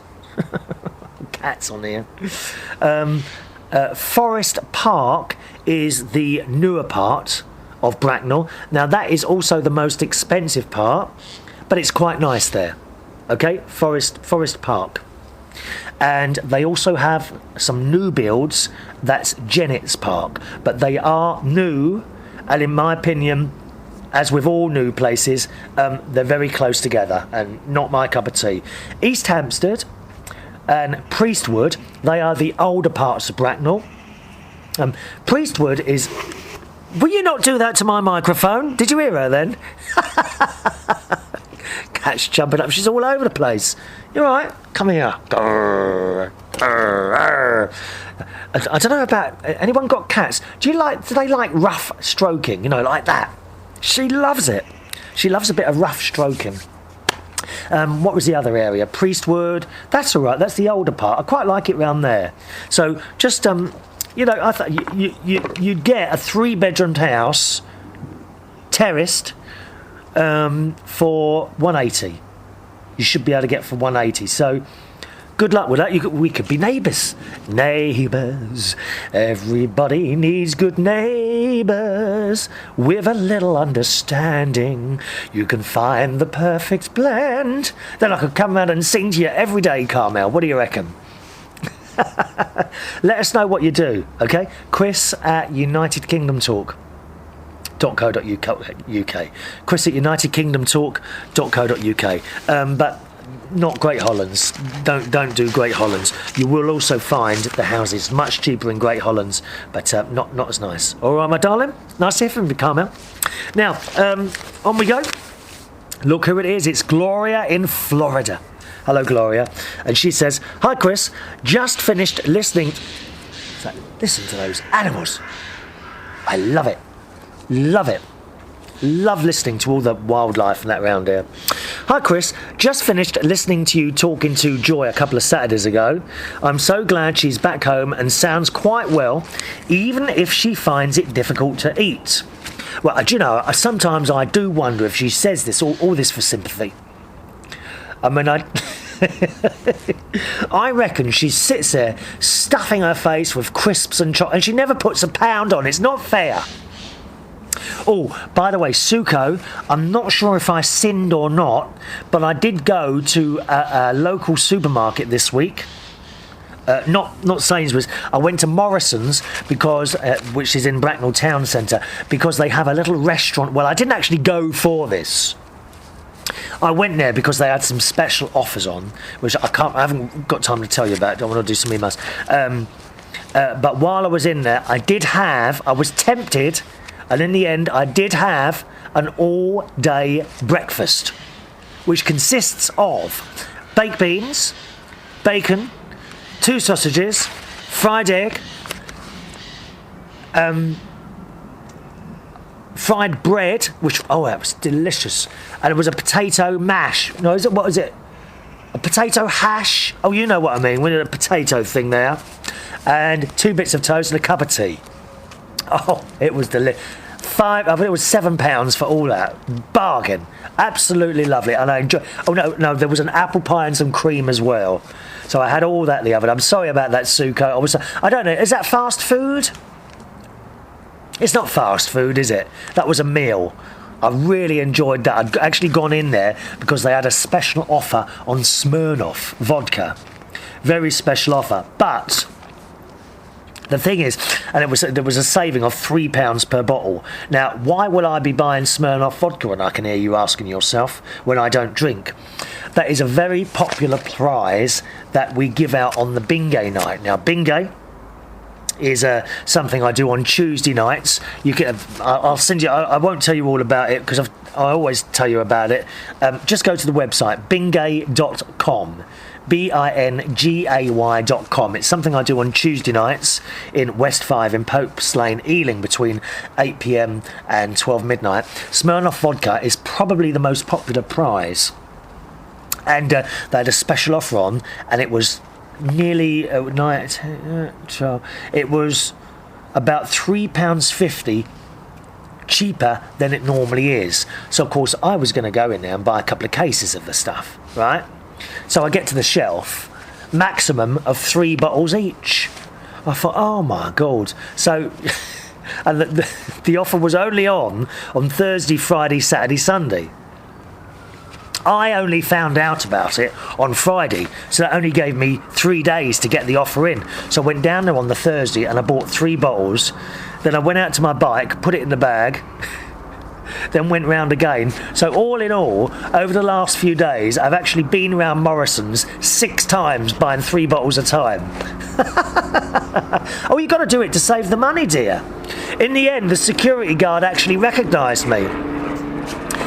Cats on here. Forest Park is the newer part of Bracknell. Now, that is also the most expensive part, but it's quite nice there. Okay, Forest Park. And they also have some new builds, that's Jennet's Park. But they are new, and in my opinion, as with all new places, they're very close together, and not my cup of tea. East Hampstead and Priestwood, they are the older parts of Bracknell. Priestwood is... Will you not do that to my microphone? Did you hear her then? Cat's jumping up. She's all over the place. You're all right. Come here. I don't know about... Anyone got cats? Do they like rough stroking? Like that. She loves it. She loves a bit of rough stroking. What was the other area? Priestwood. That's all right. That's the older part. I quite like it round there. So just I thought you'd get a 3-bedroomed house, terraced, for 180. You should be able to get for 180. So good luck with that. We could be neighbours. Neighbours. Everybody needs good neighbours. With a little understanding, you can find the perfect blend. Then I could come out and sing to you every day, Carmel. What do you reckon? Let us know what you do, okay? Chris at UnitedKingdomTalk.co.uk. Chris at UnitedKingdomTalk.co.uk. But not Great Hollands. Don't do Great Hollands. You will also find the houses much cheaper in Great Hollands, but not as nice. All right, my darling. Nice to hear from you, Carmel. Now, on we go. Look who it is. It's Gloria in Florida. Hello, Gloria. And she says, "Hi, Chris. Just finished listening." Listen to those animals. I love it. Love it. Love listening to all the wildlife and that round here. "Hi, Chris. Just finished listening to you talking to Joy a couple of Saturdays ago. I'm so glad she's back home and sounds quite well, even if she finds it difficult to eat." Well, do you know, sometimes I do wonder if she says this, all this for sympathy. I mean, I reckon she sits there stuffing her face with crisps and chocolate, and she never puts a pound on. It's not fair. Oh, by the way, Suko, I'm not sure if I sinned or not, but I did go to a local supermarket this week. Not Sainsbury's. I went to Morrison's because, which is in Bracknell Town Centre, because they have a little restaurant. Well, I didn't actually go for this. I went there because they had some special offers on, which I haven't got time to tell you about. I want to do some emails. But while I was in there, I was tempted, and in the end, I did have an all-day breakfast, which consists of baked beans, bacon, 2 sausages, fried egg, fried bread, which, oh, that was delicious. And it was a potato mash. No, what is it? A potato hash? Oh, you know what I mean. We did a potato thing there. And 2 bits of toast and a cup of tea. Oh, it was delicious. I think it was £7 for all that. Bargain. Absolutely lovely. And I enjoyed. Oh no, there was an apple pie and some cream as well. So I had all that the other day. I'm sorry about that, Suko. I don't know. Is that fast food? It's not fast food, is it? That was a meal. I really enjoyed that. I'd actually gone in there because they had a special offer on Smirnoff vodka. Very special offer. But the thing is, and there was a saving of £3 per bottle. Now, why will I be buying Smirnoff vodka? And I can hear you asking yourself when I don't drink. That is a very popular prize that we give out on the Bingay night. Now, Bingay is something I do on Tuesday nights. I'll send you. I won't tell you all about it because I always tell you about it. Just go to the website bingay.com. bingay.com. It's something I do on Tuesday nights in West 5 in Popes Lane, Ealing, between 8 p.m. and 12 midnight. Smirnoff vodka is probably the most popular prize, and they had a special offer on, and it was nearly it was about £3.50 cheaper than it normally is. So of course I was going to go in there and buy a couple of cases of the stuff, right? So I get to the shelf, maximum of 3 bottles each. I thought, oh my God. So, and the offer was only on Thursday, Friday, Saturday, Sunday. I only found out about it on Friday, so that only gave me 3 days to get the offer in. So I went down there on the Thursday and I bought 3 bottles. Then I went out to my bike, put it in the bag, then went round again. So all in all, over the last few days, I've actually been around Morrison's 6 times buying 3 bottles a time. Oh, you've got to do it to save the money, dear. In the end, the security guard actually recognised me.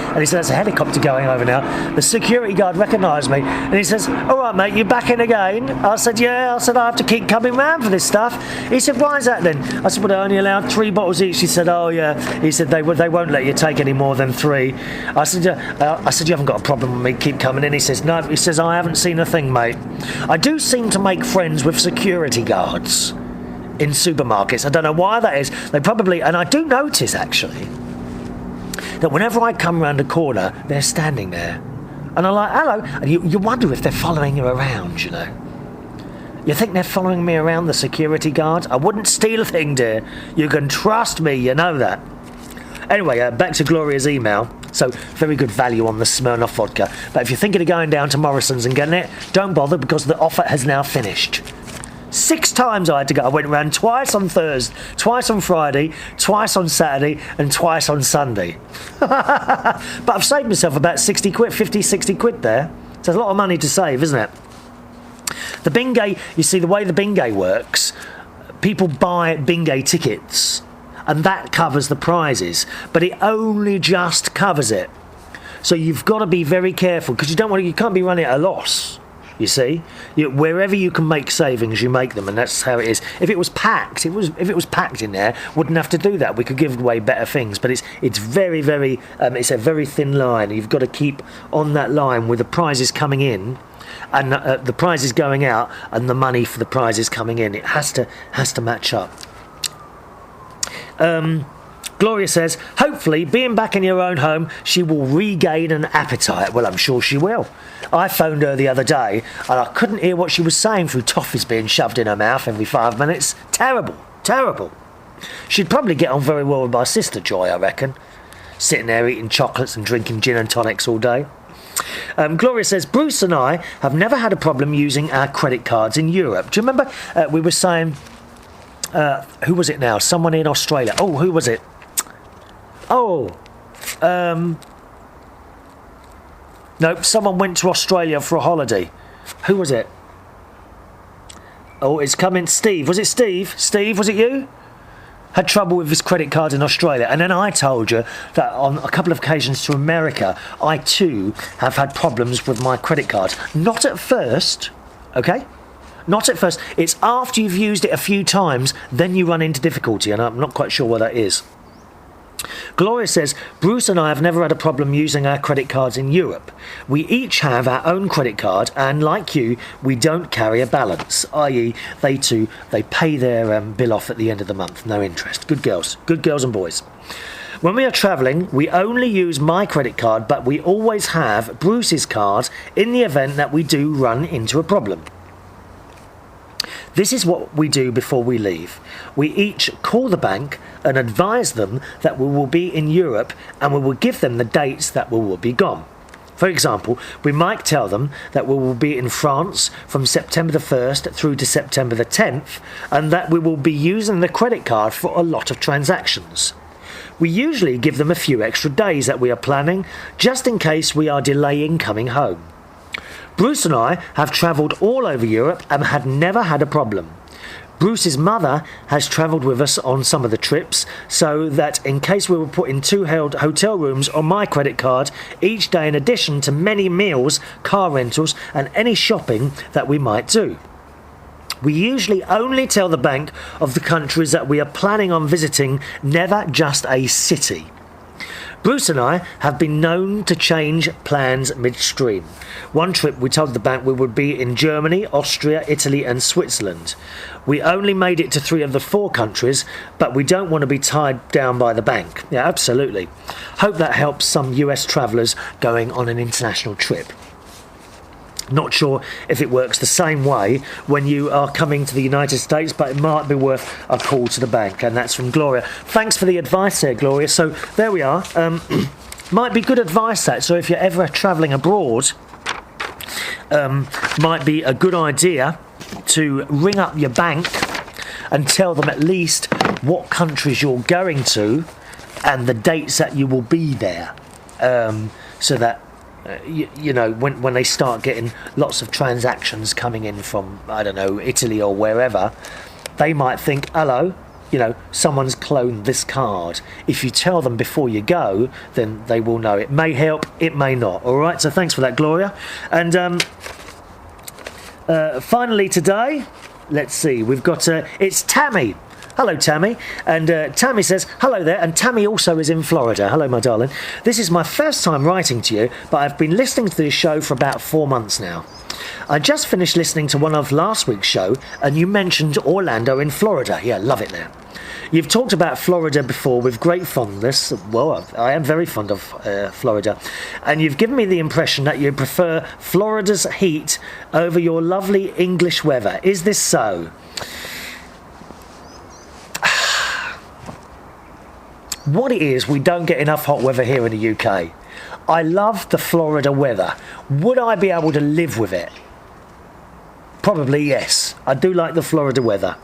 And he said, there's a helicopter going over now. The security guard recognised me. And he says, all right, mate, you back in again? I said, yeah. I said, I have to keep coming round for this stuff. He said, why is that then? I said, well, they're only allowed 3 bottles each. He said, oh, yeah. He said, they won't let you take any more than 3. I said, you haven't got a problem with me, keep coming in. He says, no. He says, I haven't seen a thing, mate. I do seem to make friends with security guards in supermarkets. I don't know why that is. They probably, and I do notice, actually, that whenever I come round a corner, they're standing there. And I'm like, hello. And you wonder if they're following you around, you know. You think they're following me around, the security guards? I wouldn't steal a thing, dear. You can trust me, you know that. Anyway, back to Gloria's email. So, very good value on the Smirnoff vodka. But if you're thinking of going down to Morrison's and getting it, don't bother because the offer has now finished. 6 times I had to go. I went around twice on Thursday, twice on Friday, twice on Saturday, and twice on Sunday. But I've saved myself about 60 quid, 50, 60 quid there. So there's a lot of money to save, isn't it? The Bingay, you see, the way the Bingay works, people buy Bingay tickets, and that covers the prizes, but it only just covers it. So you've got to be very careful because you can't be running at a loss. You see, wherever you can make savings, you make them, and that's how it is. If it was packed, if it was packed in there, wouldn't have to do that. We could give away better things, but it's very, very, it's a very thin line. You've got to keep on that line with the prizes coming in, and the prizes going out, and the money for the prizes coming in. It has to match up. Gloria says, hopefully, being back in your own home, she will regain an appetite. Well, I'm sure she will. I phoned her the other day, and I couldn't hear what she was saying through toffees being shoved in her mouth every 5 minutes. Terrible, terrible. She'd probably get on very well with my sister, Joy, I reckon. Sitting there eating chocolates and drinking gin and tonics all day. Gloria says, Bruce and I have never had a problem using our credit cards in Europe. Do you remember we were saying, who was it now? Someone in Australia. Oh, who was it? Oh, no, someone went to Australia for a holiday. Who was it? Oh, it's coming. Steve. Was it Steve? Steve, was it you? Had trouble with his credit card in Australia. And then I told you that on a couple of occasions to America, I too have had problems with my credit cards. Not at first, okay? Not at first. It's after you've used it a few times, then you run into difficulty, and I'm not quite sure what that is. Gloria says, Bruce and I have never had a problem using our credit cards in Europe. We each have our own credit card, and like you, we don't carry a balance, i.e. they pay their bill off at the end of the month, no interest. Good girls and boys. When we are travelling, we only use my credit card, but we always have Bruce's card in the event that we do run into a problem. This is what we do before we leave. We each call the bank and advise them that we will be in Europe, and we will give them the dates that we will be gone. For example, we might tell them that we will be in France from September the 1st through to September the 10th, and that we will be using the credit card for a lot of transactions. We usually give them a few extra days that we are planning, just in case we are delaying coming home. Bruce and I have travelled all over Europe and had never had a problem. Bruce's mother has travelled with us on some of the trips, so that in case we were put in 2 hotel rooms on my credit card each day, in addition to many meals, car rentals and any shopping that we might do. We usually only tell the bank of the countries that we are planning on visiting, never just a city. Bruce and I have been known to change plans midstream. One trip we told the bank we would be in Germany, Austria, Italy and Switzerland. We only made it to 3 of the 4 countries, but we don't want to be tied down by the bank. Yeah, absolutely. Hope that helps some US travellers going on an international trip. Not sure if it works the same way when you are coming to the United States, but it might be worth a call to the bank. And that's from Gloria. Thanks for the advice there, Gloria. So there we are. Might be good advice, that. So if you're ever travelling abroad, might be a good idea to ring up your bank and tell them at least what countries you're going to and the dates that you will be there, so that you know, when they start getting lots of transactions coming in from, I don't know, Italy or wherever, they might think, hello, you know, someone's cloned this card. If you tell them before you go, then they will know. It may help, it may not. All right, so thanks for that, Gloria. And finally today, let's see, we've got, it's Tammy. Hello, Tammy. And Tammy says, hello there. And Tammy also is in Florida. Hello, my darling. This is my first time writing to you, but I've been listening to this show for about 4 months now. I just finished listening to one of last week's show, and you mentioned Orlando in Florida. Yeah, love it there. You've talked about Florida before with great fondness. Well, I am very fond of Florida. And you've given me the impression that you prefer Florida's heat over your lovely English weather. Is this so? What it is, we don't get enough hot weather here in the UK. I love the Florida weather. Would I be able to live with it? Probably yes. I do like the Florida weather.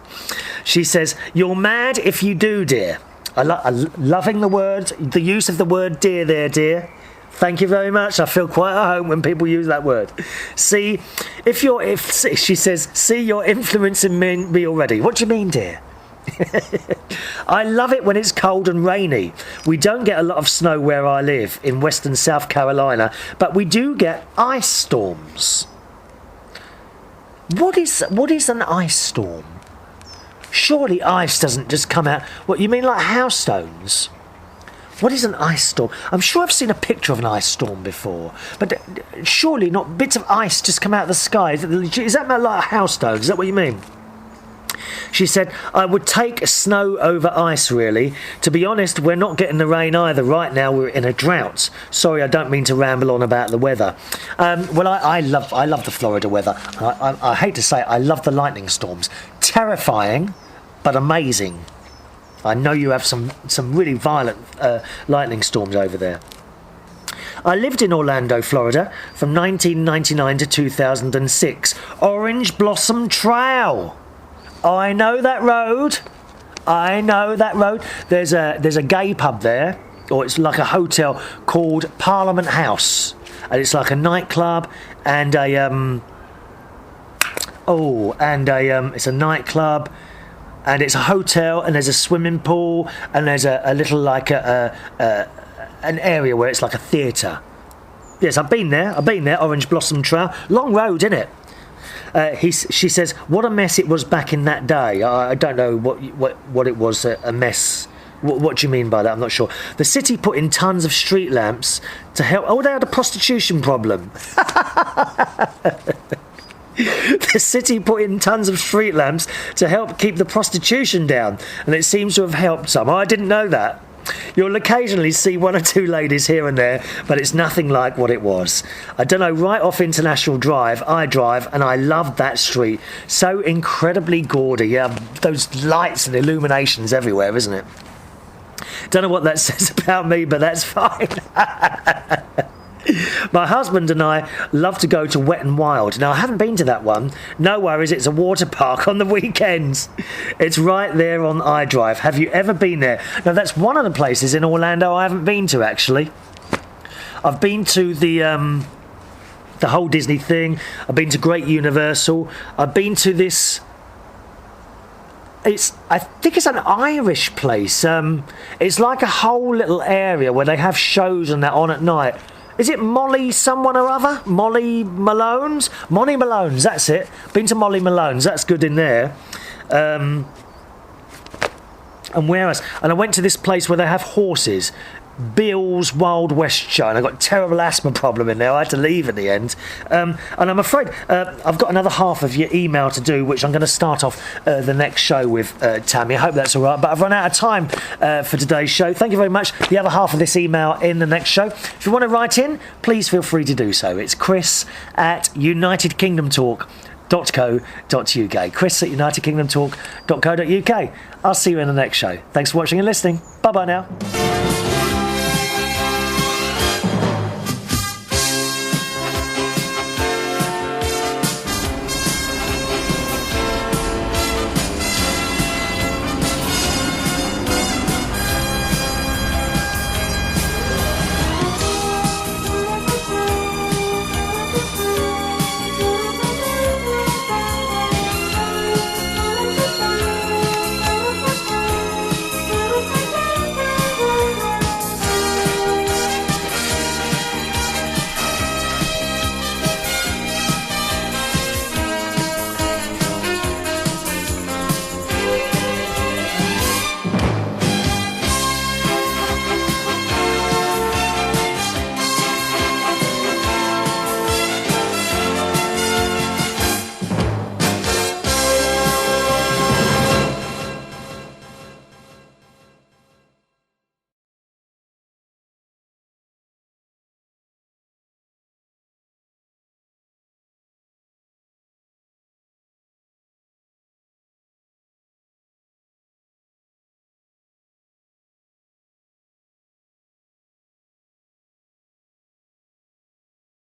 She says, you're mad if you do, dear. Loving the use of the word dear there, dear. Thank you very much. I feel quite at home when people use that word. See, she says, see, you're influencing me already. What do you mean, dear? I love it when it's cold and rainy. We don't get a lot of snow where I live in western South Carolina, but we do get ice storms. What is an ice storm? Surely ice doesn't just come out. What, you mean like hailstones? What is an ice storm? I'm sure I've seen a picture of an ice storm before, but surely not bits of ice just come out of the sky. Is that like hailstones? Is that what you mean? She said, I would take snow over ice, really. To be honest, we're not getting the rain either. Right now, we're in a drought. Sorry, I don't mean to ramble on about the weather. Well, I love the Florida weather. I hate to say it, I love the lightning storms. Terrifying, but amazing. I know you have some really violent lightning storms over there. I lived in Orlando, Florida, from 1999 to 2006. Orange Blossom Trail. I know that road. There's a gay pub there, or it's like a hotel called Parliament House, and it's like a nightclub and it's a nightclub, and it's a hotel, and there's a swimming pool, and there's a little like an area where it's like a theatre. Yes, I've been there. Orange Blossom Trail, long road, isn't it? She says, what a mess it was back in that day. I don't know what it was, a mess. What do you mean by that? I'm not sure. The city put in tons of street lamps to help. Oh, they had a prostitution problem. The city put in tons of street lamps to help keep the prostitution down, and it seems to have helped some. Oh, I didn't know that. You'll occasionally see one or two ladies here and there, but it's nothing like what it was. I don't know, right off International Drive, I drive, and I love that street. So incredibly gaudy. Yeah, those lights and illuminations everywhere, isn't it? Don't know what that says about me, but that's fine. My husband and I love to go to Wet and Wild. Now, I haven't been to that one. No worries, it's a water park on the weekends. It's right there on iDrive. Have you ever been there? Now, that's one of the places in Orlando I haven't been to, actually. I've been to the whole Disney thing. I've been to Great Universal. I've been to this... I think it's an Irish place. It's like a whole little area where they have shows and that on at night. Is it Molly someone or other? Molly Malone's? Molly Malone's, that's it. Been to Molly Malone's, that's good in there. And where else? And I went to this place where they have horses. Bill's Wild West Show, and I got a terrible asthma problem in there. I had to leave in the end, and I'm afraid I've got another half of your email to do, which I'm going to start off the next show with, Tammy. I hope that's all right, but I've run out of time for today's show. Thank you very much. The other half of this email in the next show. If you want to write in, please feel free to do so. It's chris@unitedkingdomtalk.co.uk. chris@unitedkingdomtalk.co.uk. I'll see you in the next show. Thanks for watching and listening. Bye bye now.